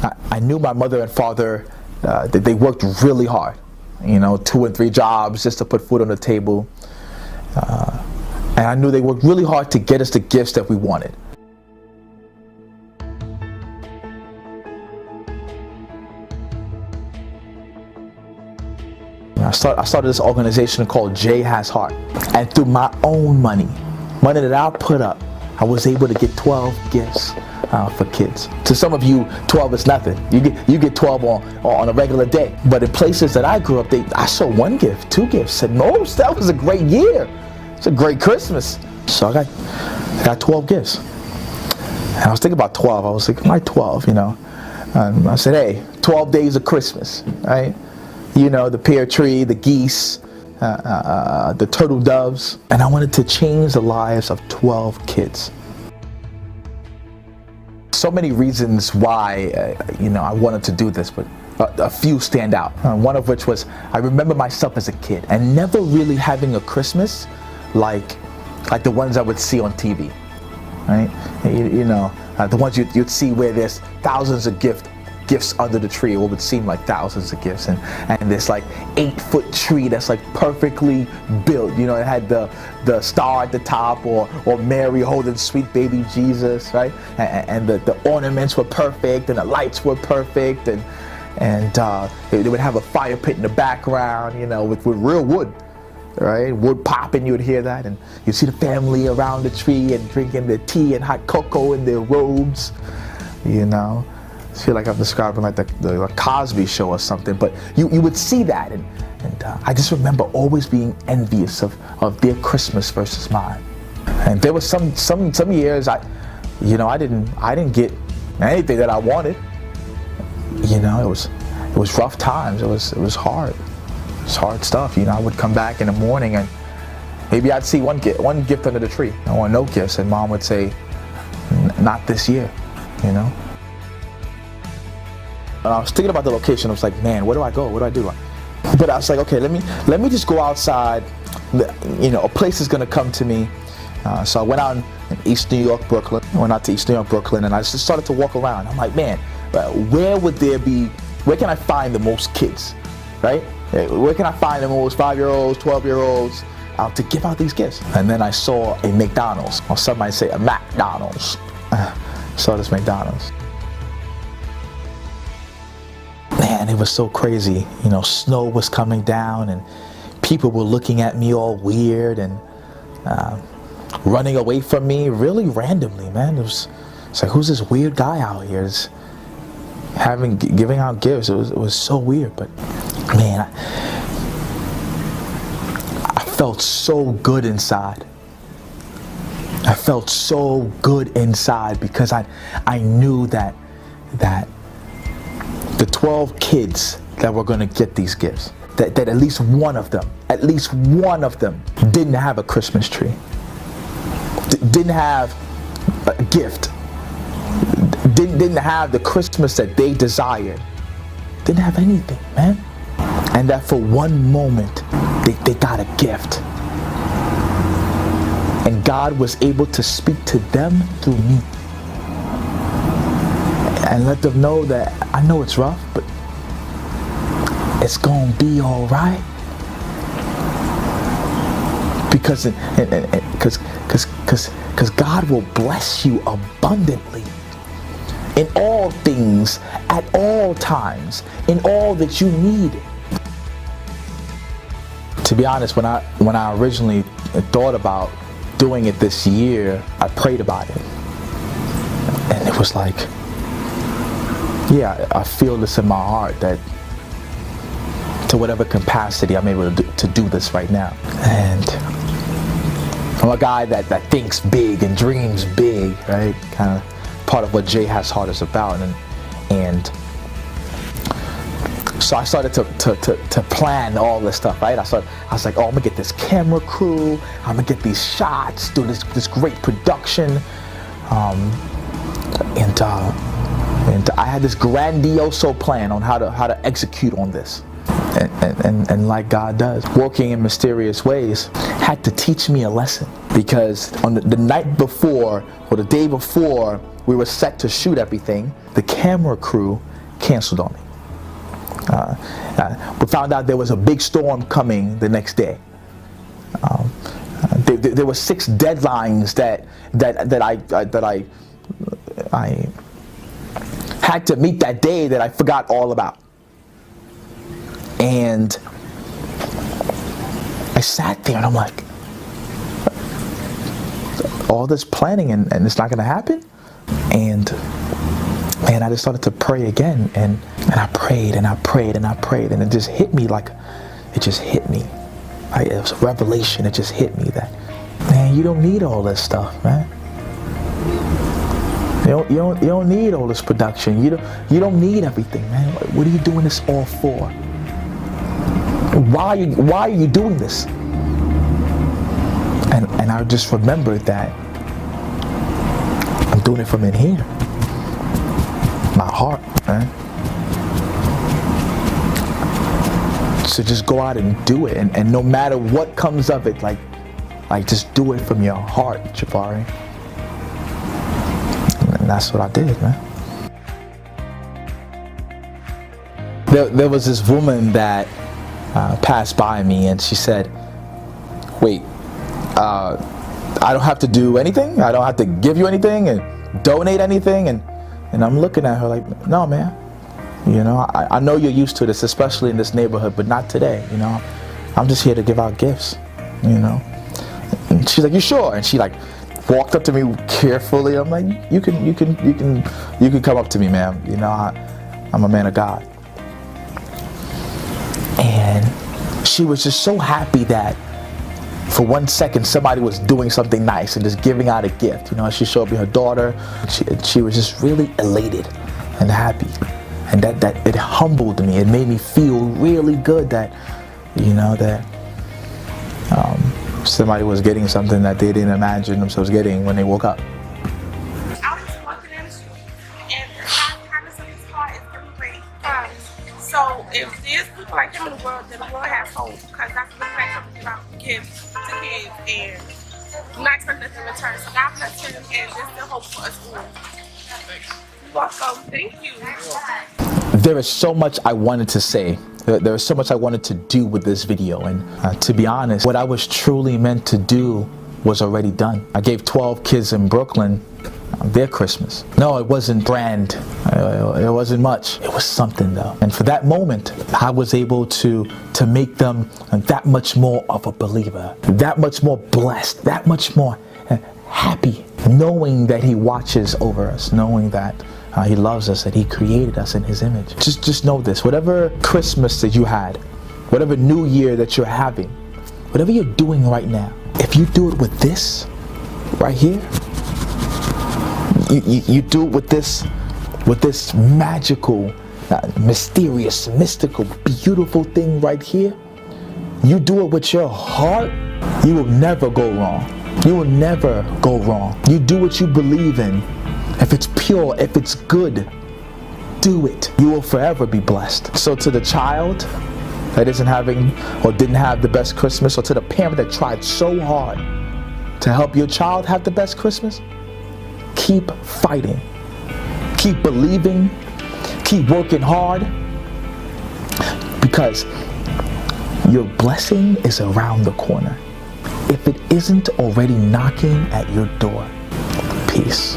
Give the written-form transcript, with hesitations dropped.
I knew my mother and father, they worked really hard, 2 and 3 jobs just to put food on the table. And I knew they worked really hard to get us the gifts that we wanted. I started this organization called J Has Heart. And through my own money that I put up, I was able to get 12 gifts for kids. To some of you, 12 is nothing. You get 12 on a regular day. But in places that I grew up, I saw 1 gift, 2 gifts. Said, no, that was a great year. It's a great Christmas. So I got 12 gifts. And I was thinking about 12. I was like, why 12, And I said, hey, 12 days of Christmas, right? The pear tree, the geese, the turtle doves. And I wanted to change the lives of 12 kids. So many reasons why, I wanted to do this, but a few stand out. One of which was, I remember myself as a kid and never really having a Christmas like the ones I would see on TV, right? The ones you'd see where there's thousands of gifts under the tree, or would seem like thousands of gifts, and this like 8-foot tree that's like perfectly built. It had the star at the top, or Mary holding sweet baby Jesus, right? And the ornaments were perfect, and the lights were perfect, and they would have a fire pit in the background, with real wood, right? Wood popping, you would hear that, and you'd see the family around the tree and drinking their tea and hot cocoa in their robes, I feel like I'm describing like the Cosby Show or something, but you would see that, and I just remember always being envious of their Christmas versus mine. And there was some years I didn't get anything that I wanted. It was rough times. It was hard. It's hard stuff. I would come back in the morning and maybe I'd see one gift under the tree. I want no gifts, and Mom would say, not this year, I was thinking about the location. I was like, man, where do I go? What do I do? But I was like, okay, let me just go outside. A place is gonna come to me. So I went out in East New York, Brooklyn. I went out to East New York, Brooklyn, and I just started to walk around. I'm like, man, where can I find the most kids, right? Where can I find the most 5-year-olds, 12-year-olds to give out these gifts? And then I saw a McDonald's, or some might say a McDonald's. Saw this McDonald's. Man, it was so crazy. Snow was coming down and people were looking at me all weird and running away from me really randomly, man. It's like, who's this weird guy out here giving out gifts? It was so weird, but man, I felt so good inside. I felt so good inside because I knew that the 12 kids that were going to get these gifts, that at least one of them didn't have a Christmas tree, didn't have a gift, didn't have the Christmas that they desired, didn't have anything, man. And that for one moment, they got a gift. And God was able to speak to them through me. And let them know that I know it's rough, but it's gonna be all right. Because God will bless you abundantly in all things, at all times, in all that you need. To be honest, when I originally thought about doing it this year, I prayed about it, and it was like, yeah, I feel this in my heart that to whatever capacity I'm able to do this right now. And I'm a guy that thinks big and dreams big, right? Kind of part of what J Has Heart is about. And so I started to plan all this stuff, right? I was like, oh, I'm gonna get this camera crew, I'm gonna get these shots, do this great production, and I had this grandiose plan on how to execute on this. And like God does, working in mysterious ways, had to teach me a lesson. Because on the night before, or the day before we were set to shoot everything, the camera crew canceled on me. We found out there was a big storm coming the next day. There were 6 deadlines that I had to meet that day that I forgot all about. And I sat there and I'm like, all this planning and it's not gonna happen? And I just started to pray again, and I prayed and I prayed and I prayed, and it just hit me like, it just hit me. It was a revelation. It just hit me that, man, you don't need all this stuff, man. You don't need all this production. You don't need everything, man. What are you doing this all for? Why are you doing this? And I just remembered that I'm doing it from in here, my heart, man. So just go out and do it, and no matter what comes of it, like just do it from your heart, Jabari. And that's what I did, man. There was this woman that passed by me, and she said, wait, I don't have to do anything? I don't have to give you anything and donate anything? And I'm looking at her like, no, man. You know, I know you're used to this, especially in this neighborhood, but not today, you know. I'm just here to give out gifts, you know. And she's like, you sure? And she like walked up to me carefully. I'm like, you can come up to me, ma'am. You know, I'm a man of God. And she was just so happy that for 1 second somebody was doing something nice and just giving out a gift. You know, she showed me her daughter. She was just really elated and happy. And that it humbled me. It made me feel really good that, you know, that somebody was getting something that they didn't imagine themselves getting when they woke up. I was walking in the street, and the kindness of his heart is really great. So if there's people like him in the world, then the world has hope, because that's what we like to give out gifts to kids, and I'm not expecting nothing in return. So God bless him, and there's still hope for us all. You're welcome. Thank you. There is so much I wanted to say. There is so much I wanted to do with this video, and to be honest, what I was truly meant to do was already done. I gave 12 kids in Brooklyn their Christmas. No, it wasn't grand. It wasn't much. It was something though. And for that moment, I was able to make them that much more of a believer, that much more blessed, that much more happy, knowing that He watches over us, knowing that He loves us, that He created us in His image. Just know this, whatever Christmas that you had, whatever New Year that you're having, whatever you're doing right now, if you do it with this right here, you do it with this magical, mysterious, mystical, beautiful thing right here, you do it with your heart, you will never go wrong. You will never go wrong. You do what you believe in. If it's pure, if it's good, do it. You will forever be blessed. So to the child that isn't having or didn't have the best Christmas, or to the parent that tried so hard to help your child have the best Christmas, keep fighting. Keep believing. Keep working hard, because your blessing is around the corner. If it isn't already knocking at your door. Peace.